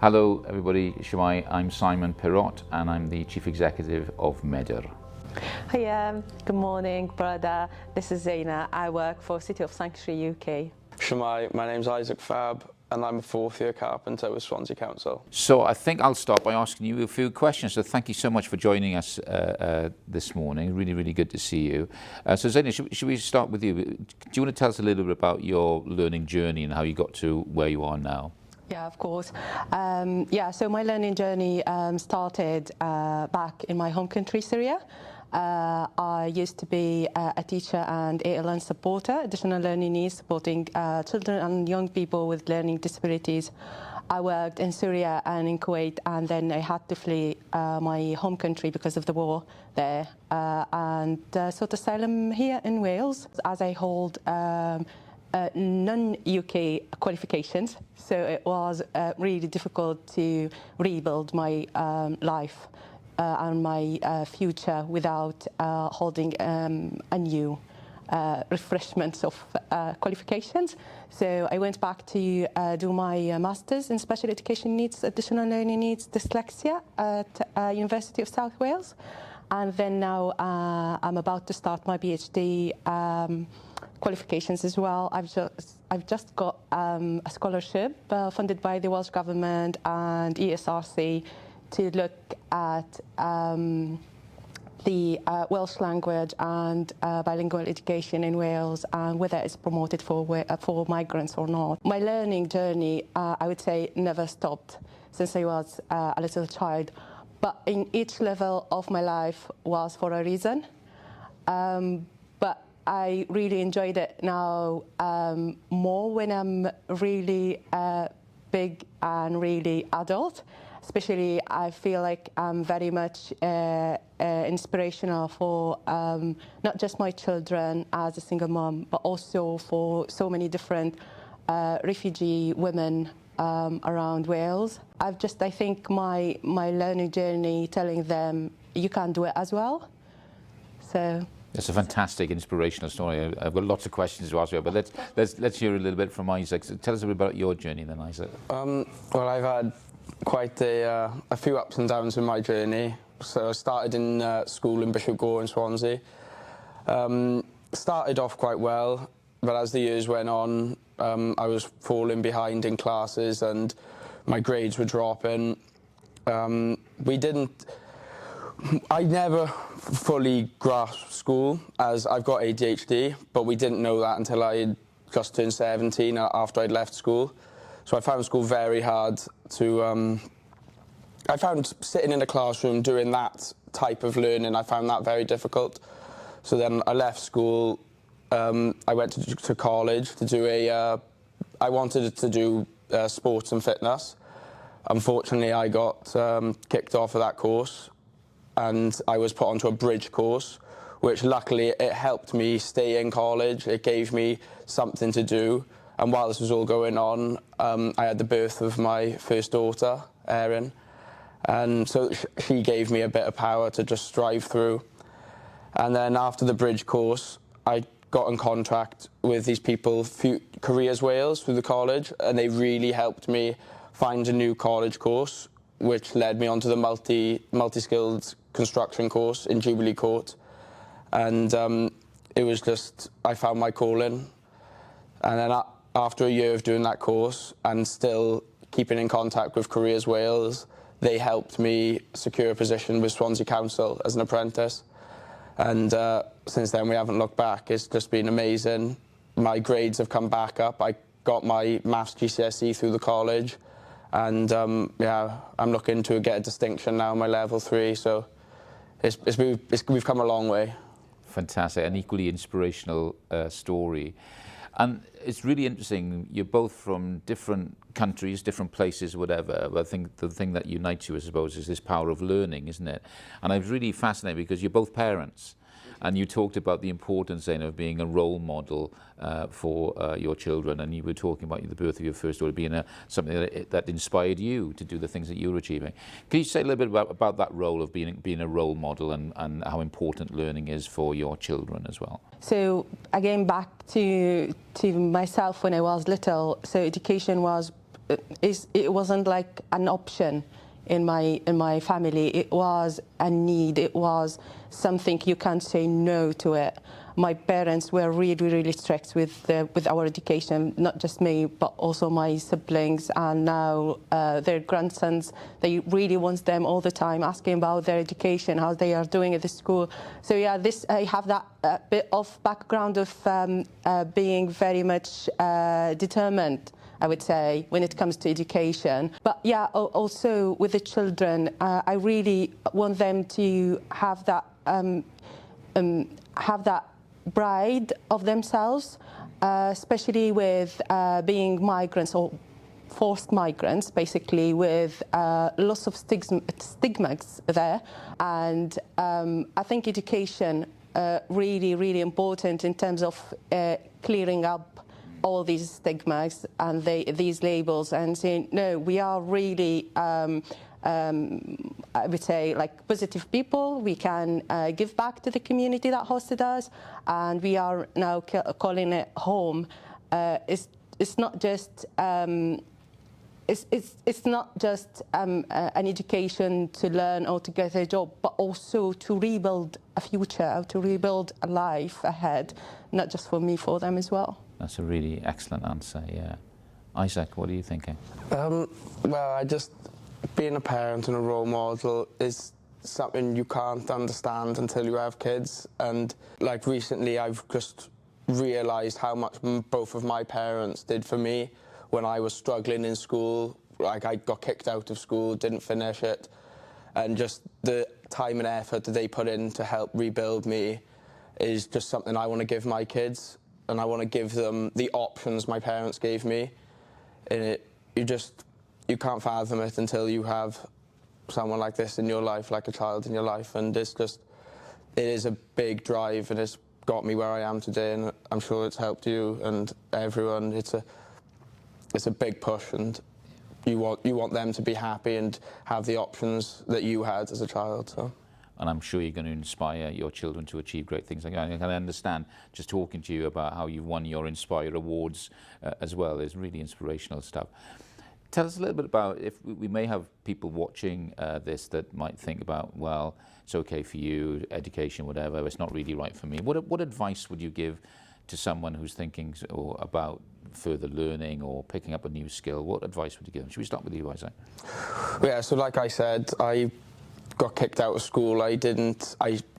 Hello everybody, Shemai. I'm Simon Pirotte and I'm the Chief Executive of Medr. Hi, good morning, brother. This is Zaina. I work for City of Sanctuary, UK. Shemai, my name's Isaac Fabb and I'm a fourth-year carpenter with Swansea Council. So I think I'll start by asking you a few questions. So thank you so much for joining us this morning. Really, really good to see you. So Zaina, should we start with you? Do you want to tell us a little bit about your learning journey and how you got to where you are now? Yeah, of course. So my learning journey started back in my home country, Syria. I used to be a teacher and ALN supporter, additional learning needs, supporting children and young people with learning disabilities. I worked in Syria and in Kuwait, and then I had to flee my home country because of the war there, and sought asylum here in Wales, as I hold non-UK qualifications, so it was really difficult to rebuild my life and my future without holding a new refreshment of qualifications. So I went back to do my master's in special education needs, additional learning needs, dyslexia at University of South Wales, and then now I'm about to start my PhD qualifications as well. I've just got a scholarship funded by the Welsh Government and ESRC to look at the Welsh language and bilingual education in Wales and whether it's promoted for migrants or not. My learning journey, I would say, never stopped since I was a little child, but in each level of my life was for a reason. But I really enjoyed it now more when I'm really big and really adult. Especially, I feel like I'm very much inspirational for not just my children as a single mom, but also for so many different refugee women around Wales. I think my learning journey telling them you can do it as well. So. It's a fantastic, inspirational story. I've got lots of questions to ask you, but let's hear a little bit from Isaac. So tell us a bit about your journey then, Isaac. Well, I've had quite a few ups and downs in my journey. So I started in school in Bishop Gore in Swansea. Started off quite well, but as the years went on, I was falling behind in classes and my grades were dropping. I never fully grasped school, as I've got ADHD, but we didn't know that until I had just turned 17 after I'd left school. So I found school very hard to... I found sitting in a classroom doing that type of learning, I found that very difficult. So then I left school, I went to college to do I wanted to do sports and fitness. Unfortunately, I got kicked off of that course, and I was put onto a bridge course, which luckily it helped me stay in college. It gave me something to do. And while this was all going on, I had the birth of my first daughter, Erin. And so she gave me a bit of power to just strive through. And then after the bridge course, I got in contact with these people, Careers Wales, through the college, and they really helped me find a new college course, which led me onto the multi-skilled construction course in Jubilee Court. And it was just, I found my calling. And then after a year of doing that course and still keeping in contact with Careers Wales, they helped me secure a position with Swansea Council as an apprentice. And since then, we haven't looked back. It's just been amazing. My grades have come back up. I got my maths GCSE through the college. And yeah, I'm looking to get a distinction now, my level 3. So we've come a long way. Fantastic, an equally inspirational story. And it's really interesting, you're both from different countries, different places, whatever, but I think the thing that unites you, I suppose, is this power of learning, isn't it? And I was really fascinated because you're both parents, and you talked about the importance then of being a role model for your children, and you were talking about the birth of your first daughter being something that inspired you to do the things that you were achieving. Can you say a little bit about that role of being a role model and how important learning is for your children as well? So again, back to myself when I was little, so education was it wasn't like an option in my family. It was a need. It was something you can't say no to it. My parents were really, really strict with our education, not just me, but also my siblings, and now their grandsons. They really want them all the time, asking about their education, how they are doing at the school. So yeah, I have that bit of background of being very much determined, I would say, when it comes to education. But yeah, also with the children, I really want them to have that pride of themselves, especially with being migrants or forced migrants, basically, with lots of stigmas there. And I think education really, really important in terms of clearing up all these stigmas and these labels, and saying, no, we are really, I would say, like, positive people. We can give back to the community that hosted us, and we are now calling it home. It's not just it's not just an education to learn or to get a job, but also to rebuild a future, to rebuild a life ahead, not just for me, for them as well. That's a really excellent answer, yeah. Isaac, what are you thinking? Well, being a parent and a role model is something you can't understand until you have kids. And like recently, I've just realised how much both of my parents did for me when I was struggling in school. Like, I got kicked out of school, didn't finish it, and just the time and effort that they put in to help rebuild me is just something I want to give my kids. And I want to give them the options my parents gave me. And you can't fathom it until you have someone like this in your life, like a child in your life. And it is a big drive, and it's got me where I am today. And I'm sure it's helped you and everyone. It's a big push, and you want them to be happy and have the options that you had as a child. So. And I'm sure you're going to inspire your children to achieve great things. I can understand just talking to you about how you've won your Inspire Awards as well. It's really inspirational stuff. Tell us a little bit about, if we may have people watching this that might think about, well, it's okay for you, education, whatever, it's not really right for me. What advice would you give to someone who's thinking about further learning or picking up a new skill? What advice would you give them? Should we start with you, Isaac? Yeah, so like I said, I got kicked out of school. I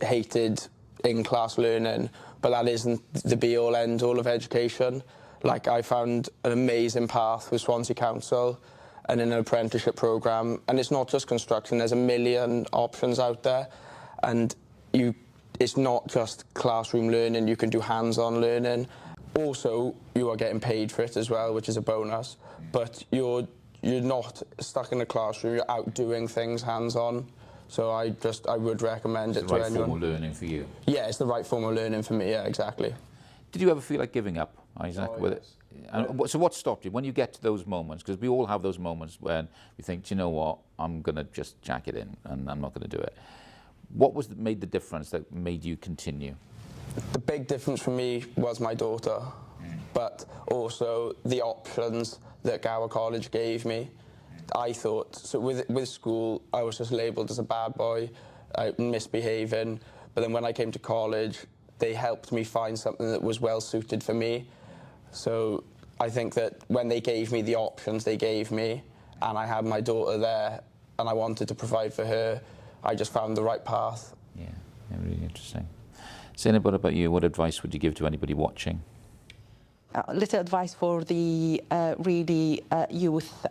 hated in-class learning, but that isn't the be-all, end-all of education. Like, I found an amazing path with Swansea Council and in an apprenticeship programme, and it's not just construction, there's a million options out there, and it's not just classroom learning, you can do hands-on learning. Also, you are getting paid for it as well, which is a bonus, but you're not stuck in a classroom, you're out doing things hands-on. So I would recommend it to anyone. It's the right form of learning for you? Yeah, it's the right form of learning for me, yeah, exactly. Did you ever feel like giving up, Isaac? Oh, yes. And so what stopped you? When you get to those moments, because we all have those moments when you think, do you know what, I'm going to just jack it in and I'm not going to do it. What made the difference that made you continue? The big difference for me was my daughter, but also the options that Gower College gave me. I thought, so with school, I was just labelled as a bad boy, misbehaving. But then when I came to college, they helped me find something that was well suited for me. So I think that when they gave me the options they gave me, and I had my daughter there, and I wanted to provide for her, I just found the right path. Yeah, really interesting. Zaina, what about you? What advice would you give to anybody watching? Little advice for the really youth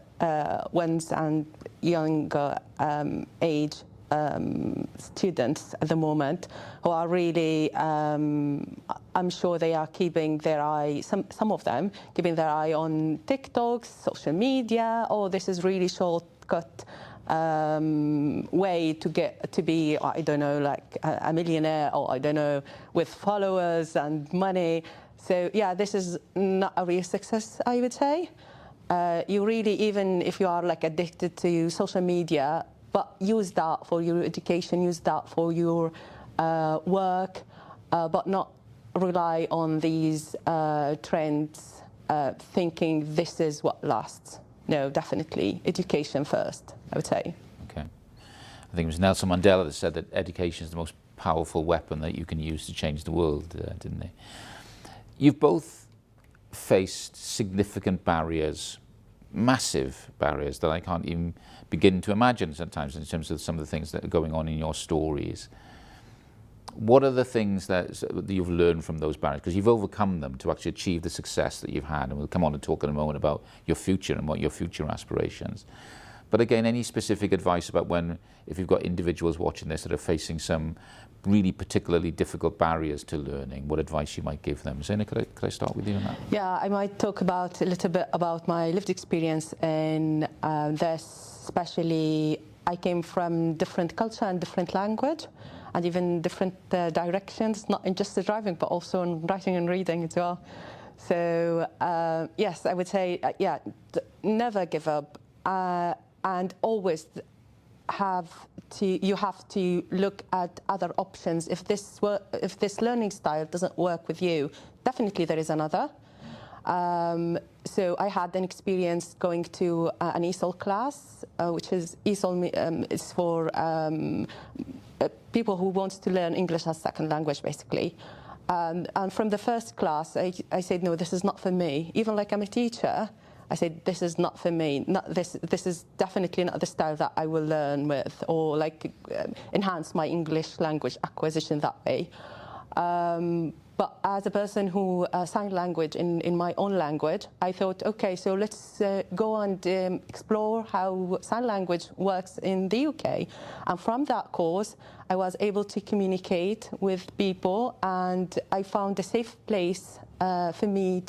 ones and younger age students at the moment, who are really, I'm sure they are keeping their eye, some of them, keeping their eye on TikToks, social media. Oh, this is really shortcut way to get to be, I don't know, like a millionaire, or I don't know, with followers and money. So yeah, this is not a real success, I would say. You really, even if you are like addicted to social media, but use that for your education, use that for your work, but not rely on these trends, thinking this is what lasts. no, definitely education first, I would say. Okay. I think it was Nelson Mandela that said that education is the most powerful weapon that you can use to change the world, didn't they? You've both faced significant barriers, massive barriers that I can't even begin to imagine sometimes in terms of some of the things that are going on in your stories. What are the things that you've learned from those barriers? Because you've overcome them to actually achieve the success that you've had. And we'll come on and talk in a moment about your future and what your future aspirations. But again, any specific advice about if you've got individuals watching this that are facing some really particularly difficult barriers to learning, what advice you might give them? Zaina, could I start with you on that? Yeah, I might talk a little bit about my lived experience in this, especially I came from different culture and different language, and even different directions, not in just the driving, but also in writing and reading as well. So yes, I would say, never give up, and always you have to look at other options. If this learning style doesn't work with you, definitely there is another. So I had an experience going to an ESOL class, which is ESOL is for people who want to learn English as second language, basically. And from the first class, I said, no, this is not for me. Even like I'm a teacher, I said, this is not for me. This is definitely not the style that I will learn with, or like enhance my English language acquisition that way. But as a person who sign language in my own language, I thought, okay, so let's go and explore how sign language works in the UK. And from that course, I was able to communicate with people, and I found a safe place for me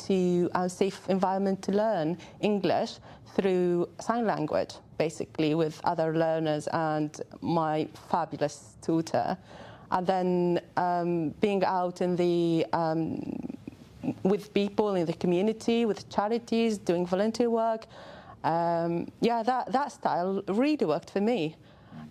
a safe environment to learn English through sign language, basically, with other learners and my fabulous tutor. And then being out in with people in the community, with charities, doing volunteer work, that style really worked for me.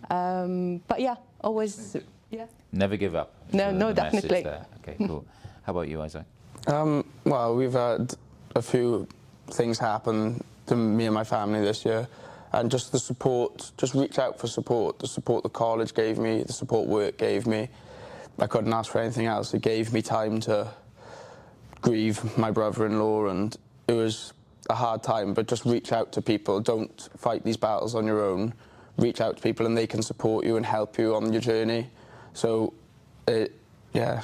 But yeah, always, yeah. Never give up. No, definitely. Okay, cool. How about you, Isaac? Well, we've had a few things happen to me and my family this year. And just the support, just reach out for support. The support the college gave me, the support work gave me. I couldn't ask for anything else. It gave me time to grieve my brother-in-law, and it was a hard time, but just reach out to people. Don't fight these battles on your own. Reach out to people and they can support you and help you on your journey. So,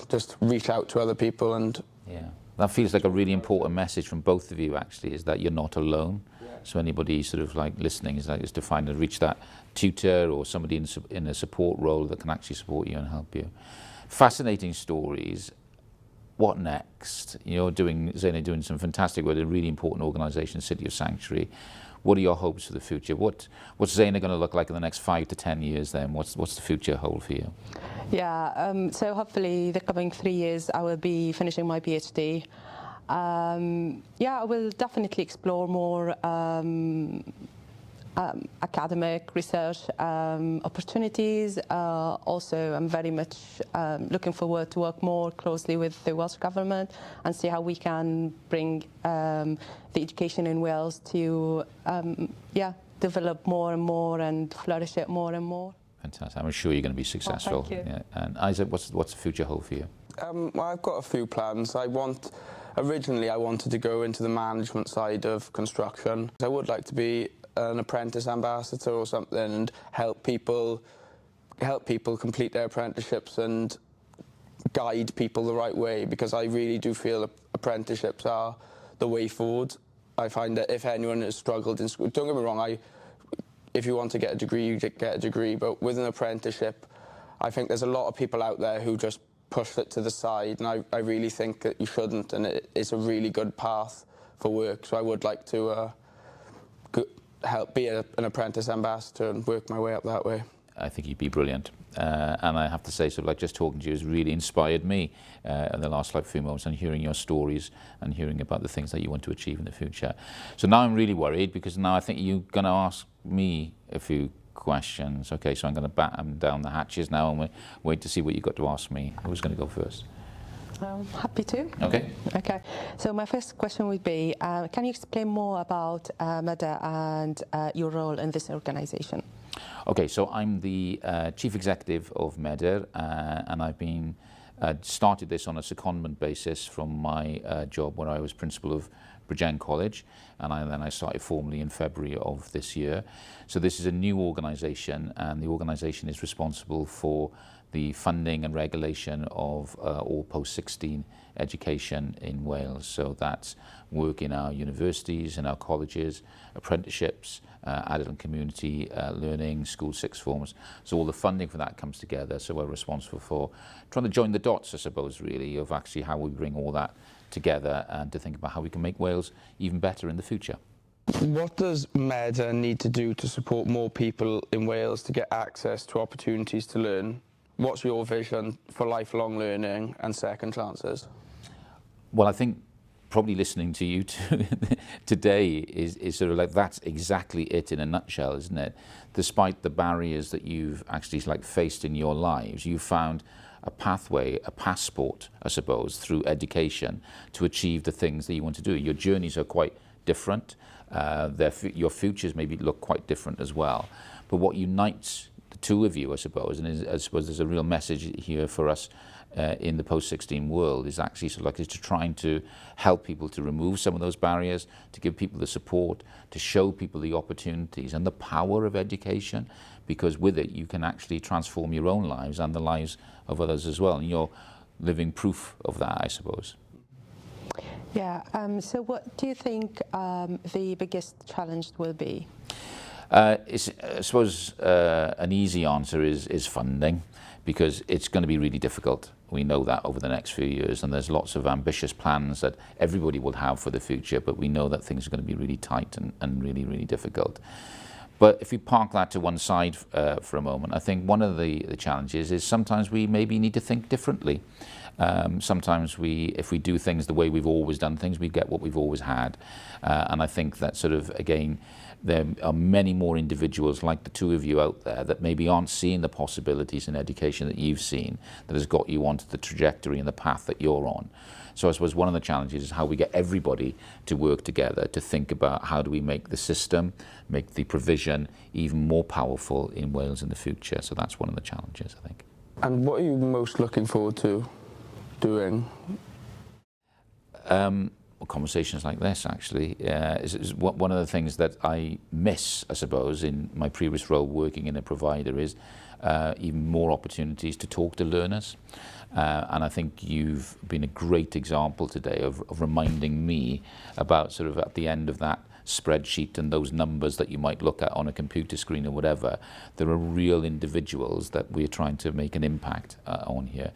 just reach out to other people. And yeah, that feels like a really important message from both of you, actually, is that you're not alone. So anybody sort of like listening is to find and reach that tutor or somebody in a support role that can actually support you and help you. Fascinating stories. What next? You're Zaina, doing some fantastic work at a really important organisation, City of Sanctuary. What are your hopes for the future? What's Zaina going to look like in the next 5 to 10 years then? What's the future hold for you? Yeah, so hopefully the coming 3 years I will be finishing my PhD. I will definitely explore more academic research opportunities. Also, I'm very much looking forward to work more closely with the Welsh Government and see how we can bring the education in Wales to develop more and more and flourish it more and more. Fantastic. I'm sure you're going to be successful. Oh, thank you. Yeah. And Isaac, what's the future hold for you? Well, I've got a few plans. Originally, I wanted to go into the management side of construction. I would like to be an apprentice ambassador or something and help people complete their apprenticeships and guide people the right way, because I really do feel apprenticeships are the way forward. I find that if anyone has struggled in school, don't get me wrong, if you want to get a degree, you get a degree, but with an apprenticeship, I think there's a lot of people out there who just push it to the side, and I really think that you shouldn't, and it's a really good path for work. So I would like to help be an apprentice ambassador and work my way up that way. I think you'd be brilliant. And I have to say, sort of like just talking to you has really inspired me in the last few moments, and hearing your stories and hearing about the things that you want to achieve in the future. So now I'm really worried, because now I think you're going to ask me a few questions. Okay, so I'm going to batten down the hatches now and wait to see what you've got to ask me. Who's going to go first? Happy to. Okay. Okay. So my first question would be, can you explain more about Medr and your role in this organisation? Okay, so I'm the Chief Executive of Medr, and I've been started this on a secondment basis from my job where I was principal of Bridgend College, and then I started formally in February of this year. So this is a new organisation, and the organisation is responsible for the funding and regulation of all post-16 education in Wales. So that's work in our universities, in our colleges, apprenticeships, adult and community learning, school sixth forms. So all the funding for that comes together. So we're responsible for trying to join the dots, I suppose, really, of actually how we bring all that together and to think about how we can make Wales even better in the future. What does Medr need to do to support more people in Wales to get access to opportunities to learn? What's your vision for lifelong learning and second chances? Well, I think probably listening to you today is sort of like that's exactly it in a nutshell, isn't it? Despite the barriers that you've actually faced in your lives, you've found a pathway, a passport, I suppose, through education to achieve the things that you want to do. Your journeys are quite different. Your futures maybe look quite different as well. But what unites the two of you, I suppose, and I suppose there's a real message here for us in the post-16 world, is actually is to trying to help people to remove some of those barriers, to give people the support, to show people the opportunities and the power of education, because with it you can actually transform your own lives and the lives of others as well. And you're living proof of that, I suppose. Yeah, so what do you think the biggest challenge will be? I suppose an easy answer is funding, because it's going to be really difficult. We know that over the next few years, and there's lots of ambitious plans that everybody will have for the future, but we know that things are going to be really tight and really, really difficult. But if we park that to one side for a moment, I think one of the challenges is sometimes we maybe need to think differently. Sometimes if we do things the way we've always done things, we get what we've always had. And I think that sort of, again, there are many more individuals like the two of you out there that maybe aren't seeing the possibilities in education that you've seen, that has got you onto the trajectory and the path that you're on. So I suppose one of the challenges is how we get everybody to work together to think about how do we make the system, make the provision even more powerful in Wales in the future. So that's one of the challenges, I think. And what are you most looking forward to doing? Conversations like this, actually, is one of the things that I miss, I suppose, in my previous role working in a provider is even more opportunities to talk to learners. And I think you've been a great example today of reminding me about sort of at the end of that spreadsheet and those numbers that you might look at on a computer screen or whatever, there are real individuals that we're trying to make an impact on here.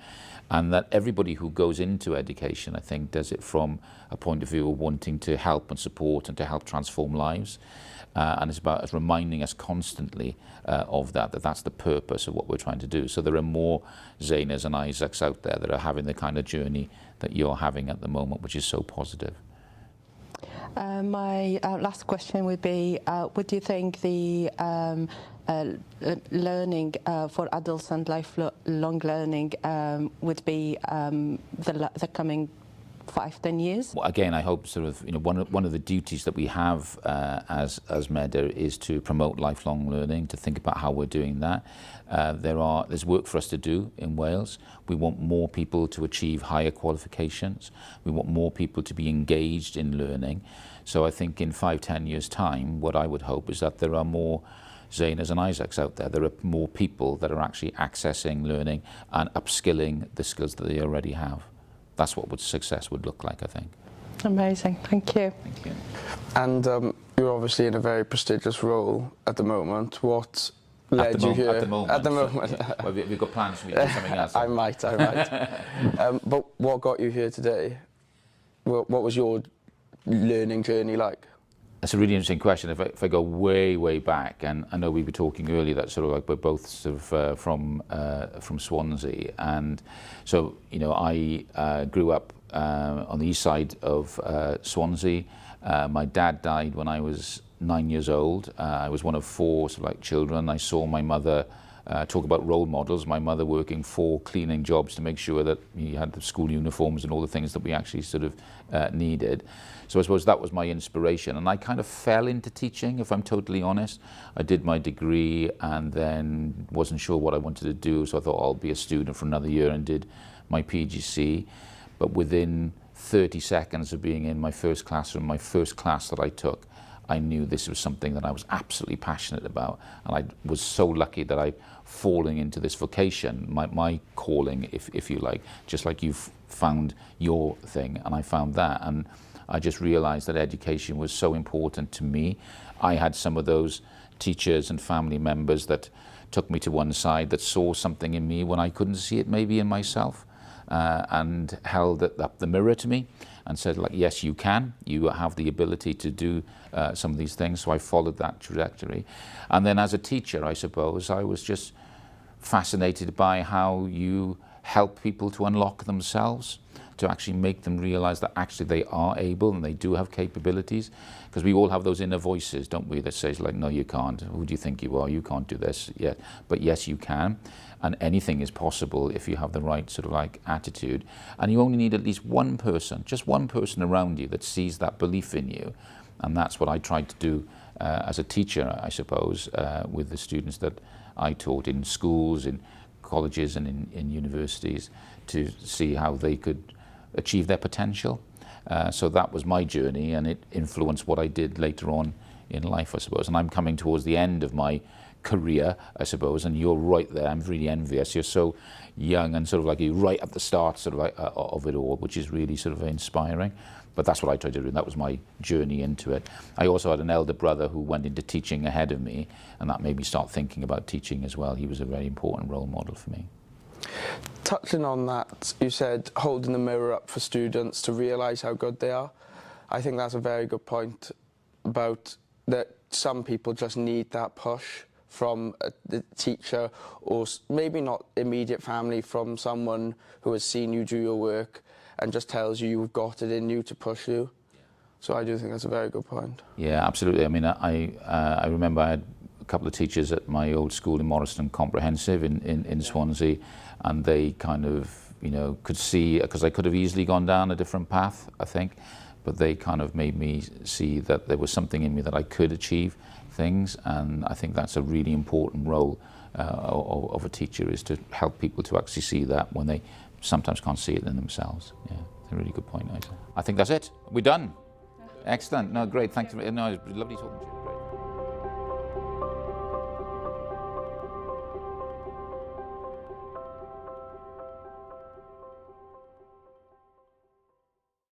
And that everybody who goes into education, I think, does it from a point of view of wanting to help and support and to help transform lives. And it's about reminding us constantly of that's the purpose of what we're trying to do. So there are more Zainas and Isaacs out there that are having the kind of journey that you're having at the moment, which is so positive. My last question would be, what do you think the learning for adults and lifelong learning would be the coming 5-10 years? Well, again, I hope sort of one of the duties that we have as Medr is to promote lifelong learning, to think about how we're doing that. There's work for us to do in Wales. We want more people to achieve higher qualifications. We want more people to be engaged in learning. So I think in 5-10 years' time, what I would hope is that there are more Zainas and Isaacs out there. There are more people that are actually accessing learning and upskilling the skills that they already have. That's what success would look like, I think. Amazing, thank you. Thank you. And you're obviously in a very prestigious role at the moment. What led you here? At the moment. At the moment. So, yeah. Well, have you got plans for me to do something else? I might. But what got you here today? What was your learning journey like? That's a really interesting question. If I go way, way back, and I know we were talking earlier that sort of like we're both sort of from Swansea, and so I grew up on the east side of Swansea. My dad died when I was 9 years old. I was one of 4 sort of like children. I saw my mother Talk about role models, my mother working 4 cleaning jobs to make sure that we had the school uniforms and all the things that we actually sort of needed. So I suppose that was my inspiration, and I kind of fell into teaching, if I'm totally honest. I did my degree and then wasn't sure what I wanted to do, so I thought I'll be a student for another year and did my PGC. But within 30 seconds of being in my first classroom, my first class that I took, I knew this was something that I was absolutely passionate about, and I was so lucky that I'd fallen into this vocation, my calling, if you like, just like you've found your thing, and I found that, and I just realized that education was so important to me. I had some of those teachers and family members that took me to one side, that saw something in me when I couldn't see it maybe in myself, and held up the mirror to me and said, like, yes, you can. You have the ability to do some of these things. So I followed that trajectory. And then as a teacher, I suppose, I was just fascinated by how you help people to unlock themselves, to actually make them realize that actually they are able and they do have capabilities. Because we all have those inner voices, don't we, that says like, no, you can't. Who do you think you are? You can't do this yet. But yes, you can. And anything is possible if you have the right sort of like attitude. And you only need at least one person, just one person around you that sees that belief in you. And that's what I tried to do as a teacher, I suppose, with the students that I taught in schools, in colleges and in universities, to see how they could achieve their potential. So that was my journey, and it influenced what I did later on in life, I suppose. And I'm coming towards the end of my career, I suppose, and you're right there. I'm really envious. You're so young and sort of like you're right at the start sort of like of it all, which is really sort of inspiring. But that's what I tried to do, and that was my journey into it. I also had an elder brother who went into teaching ahead of me, and that made me start thinking about teaching as well. He was a very important role model for me. Touching on that, you said holding the mirror up for students to realise how good they are. I think that's a very good point about that some people just need that push from the teacher, or maybe not immediate family, from someone who has seen you do your work and just tells you you've got it in you to push you. So I do think that's a very good point. Yeah, absolutely. I mean, I remember I had a couple of teachers at my old school in Morriston Comprehensive in Swansea, and they kind of, you know, could see, because I could have easily gone down a different path, I think, but they kind of made me see that there was something in me that I could achieve things, and I think that's a really important role of a teacher, is to help people to actually see that when they sometimes can't see it in themselves. Yeah, it's a really good point, Isaac. I think that's it. We're done. Excellent. No, great. Thank you. No, it was lovely talking to you.